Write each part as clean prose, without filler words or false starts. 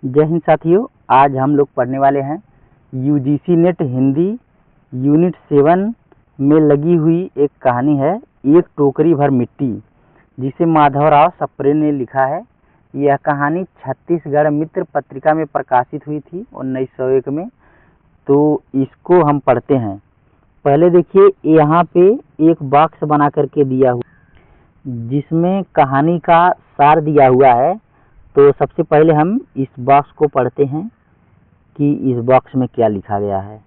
जय हिंद साथियों। आज हम लोग पढ़ने वाले हैं यूजीसी नेट हिंदी यूनिट 7 में लगी हुई एक कहानी है, एक टोकरी भर मिट्टी, जिसे माधवराव सप्रे ने लिखा है। यह कहानी छत्तीसगढ़ मित्र पत्रिका में प्रकाशित हुई थी 1901 में। तो इसको हम पढ़ते हैं। पहले देखिए, यहाँ पे एक बॉक्स बना करके दिया हुआ, जिसमें कहानी का सार दिया हुआ है। तो सबसे पहले हम इस बॉक्स को पढ़ते हैं कि इस बॉक्स में क्या लिखा गया है।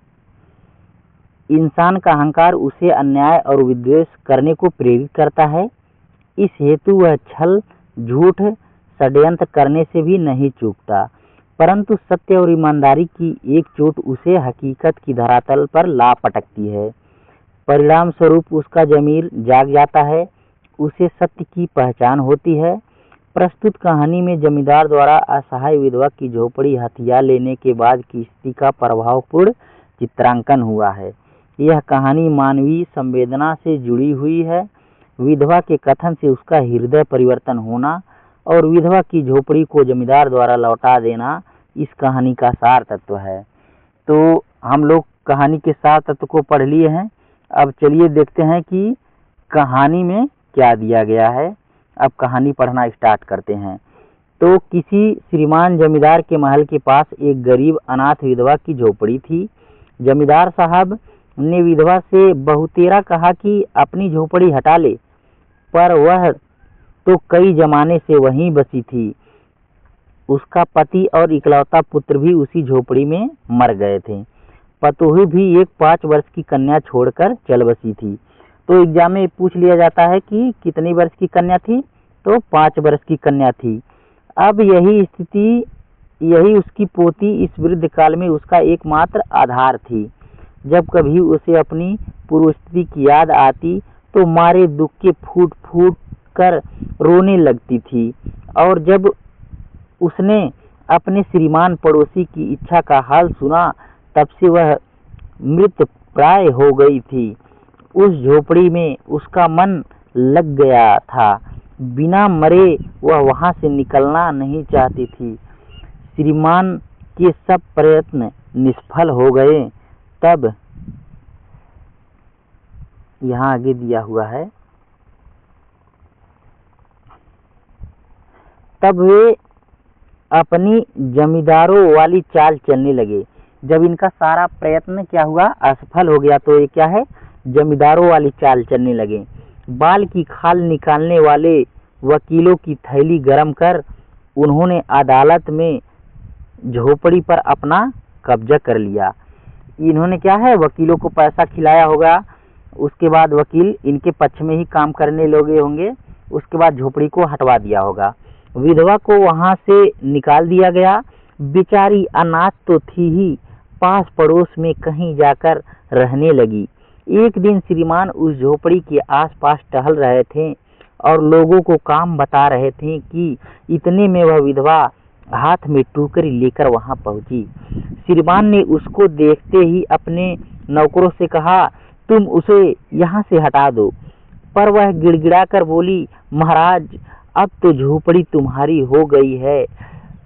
इंसान का अहंकार उसे अन्याय और विद्वेष करने को प्रेरित करता है। इस हेतु वह छल, झूठ, षड्यंत्र करने से भी नहीं चूकता, परंतु सत्य और ईमानदारी की एक चोट उसे हकीकत की धरातल पर ला पटकती है। परिणाम स्वरूप उसका ज़मीर जाग जाता है, उसे सत्य की पहचान होती है। प्रस्तुत कहानी में जमींदार द्वारा असहाय विधवा की झोपड़ी हथिया लेने के बाद की स्थिति का प्रभावपूर्ण चित्रांकन हुआ है। यह कहानी मानवीय संवेदना से जुड़ी हुई है। विधवा के कथन से उसका हृदय परिवर्तन होना और विधवा की झोपड़ी को जमींदार द्वारा लौटा देना इस कहानी का सार तत्व है। तो हम लोग कहानी के सार तत्व को पढ़ लिए हैं। अब चलिए देखते हैं कि कहानी में क्या दिया गया है। अब कहानी पढ़ना स्टार्ट करते हैं। तो किसी श्रीमान जमींदार के महल के पास एक गरीब अनाथ विधवा की झोपड़ी थी। जमींदार साहब ने विधवा से बहुतेरा कहा कि अपनी झोपड़ी हटा ले, पर वह तो कई जमाने से वहीं बसी थी। उसका पति और इकलौता पुत्र भी उसी झोपड़ी में मर गए थे। पतोही भी एक 5 वर्ष की कन्या छोड़कर चल बसी थी। तो एग्जाम में पूछ लिया जाता है कि कितनी वर्ष की कन्या थी, तो 5 वर्ष की कन्या थी। अब यही स्थिति, यही उसकी पोती इस वृद्ध काल में उसका एकमात्र आधार थी। जब कभी उसे अपनी पूर्व स्थिति की याद आती तो मारे दुख के फूट फूट कर रोने लगती थी, और जब उसने अपने श्रीमान पड़ोसी की इच्छा का हाल सुना, तब से वह मृत प्राय हो गई थी। उस झोपड़ी में उसका मन लग गया था। बिना मरे वह वहां से निकलना नहीं चाहती थी। श्रीमान के सब प्रयत्न निष्फल हो गए। तब यहाँ आगे दिया हुआ है, तब वे अपनी जमींदारों वाली चाल चलने लगे। जब इनका सारा प्रयत्न क्या हुआ, असफल हो गया, तो ये क्या है, जमींदारों वाली चाल चलने लगे। बाल की खाल निकालने वाले वकीलों की थैली गरम कर उन्होंने अदालत में झोपड़ी पर अपना कब्जा कर लिया। इन्होंने क्या है, वकीलों को पैसा खिलाया होगा, उसके बाद वकील इनके पक्ष में ही काम करने लगे होंगे, उसके बाद झोपड़ी को हटवा दिया होगा। विधवा को वहां से निकाल दिया गया। बेचारी अनाथ तो थी ही, पास पड़ोस में कहीं जाकर रहने लगी। एक दिन श्रीमान उस झोपड़ी के आसपास टहल रहे थे और लोगों को काम बता रहे थे कि इतने में वह विधवा हाथ में टोकरी लेकर वहां पहुंची। श्रीमान ने उसको देखते ही अपने नौकरों से कहा, तुम उसे यहाँ से हटा दो। पर वह गिड़गिड़ाकर बोली, महाराज, अब तो झोपड़ी तुम्हारी हो गई है,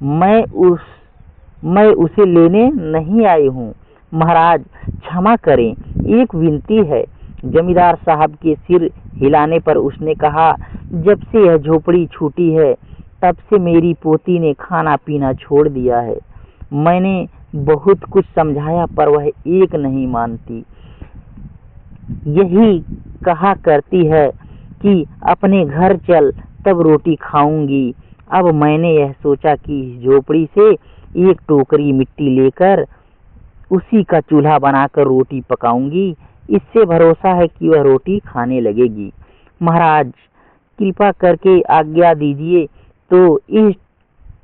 मैं उसे लेने नहीं आई हूँ। महाराज क्षमा करें, एक विनती है। जमींदार साहब के सिर हिलाने पर उसने कहा, जब से यह झोपड़ी छूटी है तब से मेरी पोती ने खाना पीना छोड़ दिया है। मैंने बहुत कुछ समझाया पर वह एक नहीं मानती। यही कहा करती है कि अपने घर चल, तब रोटी खाऊंगी। अब मैंने यह सोचा कि झोपड़ी से एक टोकरी मिट्टी लेकर उसी का चूल्हा बनाकर रोटी पकाऊंगी। इससे भरोसा है कि वह रोटी खाने लगेगी। महाराज कृपा करके आज्ञा दीजिए तो इस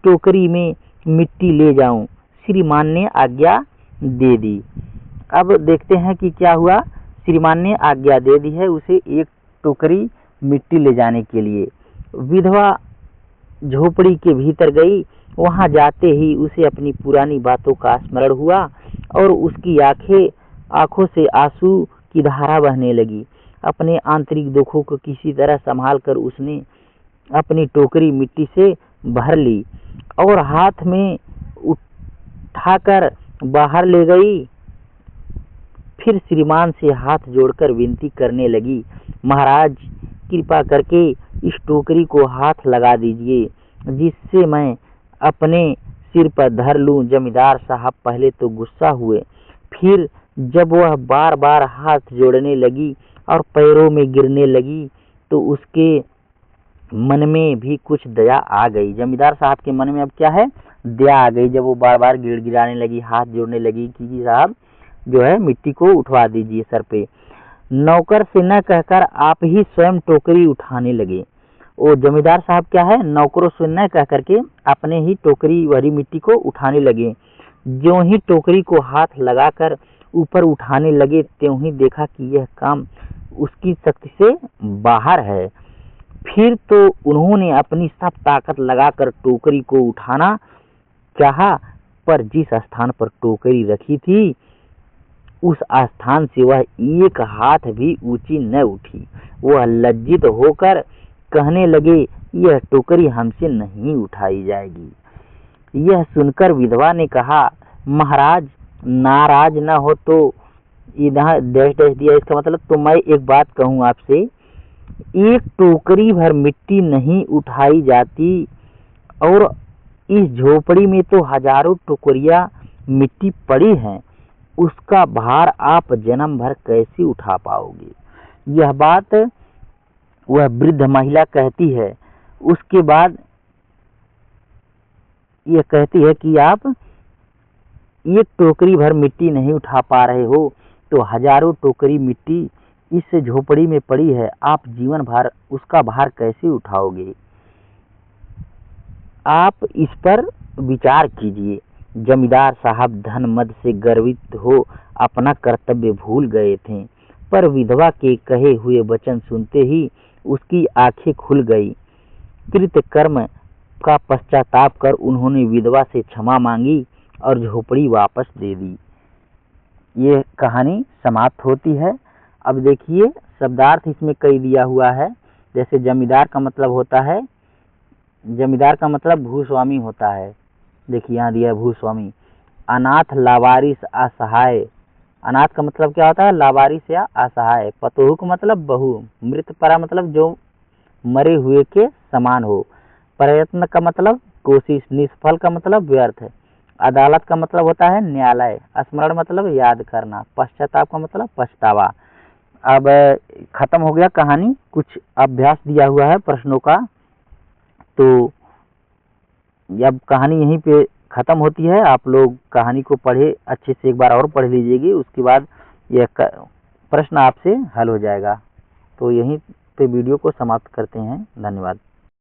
टोकरी में मिट्टी ले जाऊं। श्रीमान ने आज्ञा दे दी। अब देखते हैं कि क्या हुआ। श्रीमान ने आज्ञा दे दी है उसे एक टोकरी मिट्टी ले जाने के लिए। विधवा झोपड़ी के भीतर गई। वहां जाते ही उसे अपनी पुरानी बातों का स्मरण हुआ और उसकी आंखों से आंसू की धारा बहने लगी। अपने आंतरिक दुखों को किसी तरह संभाल कर उसने अपनी टोकरी मिट्टी से भर ली और हाथ में उठाकर बाहर ले गई। फिर श्रीमान से हाथ जोड़कर विनती करने लगी, महाराज कृपा करके इस टोकरी को हाथ लगा दीजिए जिससे मैं अपने सिर पर धर लूं। जमींदार साहब पहले तो गुस्सा हुए, फिर जब वह बार बार हाथ जोड़ने लगी और पैरों में गिरने लगी तो उसके मन में भी कुछ दया आ गई। जमींदार साहब के मन में अब क्या है, दया आ गई। जब वो बार बार गिड़गिड़ाने लगी, हाथ जोड़ने लगी कि साहब जो है मिट्टी को उठवा दीजिए सर पे। नौकर से न कहकर आप ही स्वयं टोकरी उठाने लगे। वो जमींदार साहब क्या है, नौकरों से न कह करके अपने ही टोकरी भरी मिट्टी को उठाने लगे। ज्यों ही टोकरी को हाथ लगाकर ऊपर उठाने लगे त्यों ही देखा कि यह काम उसकी शक्ति से बाहर है। फिर तो उन्होंने अपनी सब ताकत लगाकर टोकरी को उठाना चाहा, पर जिस स्थान पर टोकरी रखी थी उस स्थान से वह एक हाथ भी ऊंची न उठी। वह लज्जित होकर कहने लगे, यह टोकरी हमसे नहीं उठाई जाएगी। यह सुनकर विधवा ने कहा, महाराज नाराज न हो तो इधर डैश डैश दिया, इसका मतलब तो मैं एक बात कहूँ आपसे, एक टोकरी भर मिट्टी नहीं उठाई जाती और इस झोपड़ी में तो हजारों टोकरियां मिट्टी पड़ी हैं, उसका भार आप जन्म भर कैसे उठा पाओगे। यह बात वह वृद्ध महिला कहती है। उसके बाद यह कहती है कि आप एक टोकरी भर मिट्टी नहीं उठा पा रहे हो तो हजारों टोकरी मिट्टी इस झोपड़ी में पड़ी है, आप जीवन भर उसका भार कैसे उठाओगे। आप इस पर विचार कीजिए। जमींदार साहब धन मद से गर्वित हो अपना कर्तव्य भूल गए थे, पर विधवा के कहे हुए वचन सुनते ही उसकी आंखें खुल गई। कृत कर्म का पश्चाताप कर उन्होंने विधवा से क्षमा मांगी और झोपड़ी वापस दे दी। ये कहानी समाप्त होती है। अब देखिए शब्दार्थ इसमें कई दिया हुआ है। जैसे जमींदार का मतलब होता है, जमींदार का मतलब भूस्वामी होता है। देखिए यहाँ दिया है भूस्वामी। अनाथ लावारिस असहाय, अनाथ का मतलब क्या होता है, लावारिस या असहाय। पतोहू का मतलब बहू। मृतपरा मतलब जो मरे हुए के समान हो। प्रयत्न का मतलब कोशिश। निष्फल का मतलब व्यर्थ। अदालत का मतलब होता है न्यायालय। स्मरण मतलब याद करना। पश्चाताप का मतलब पछतावा। अब खत्म हो गया कहानी। कुछ अभ्यास दिया हुआ है प्रश्नों का, तो अब कहानी यहीं पे खत्म होती है। आप लोग कहानी को पढ़े अच्छे से, एक बार और पढ़ लीजिएगी, उसके बाद यह प्रश्न आपसे हल हो जाएगा। तो यहीं पे वीडियो को समाप्त करते हैं। धन्यवाद।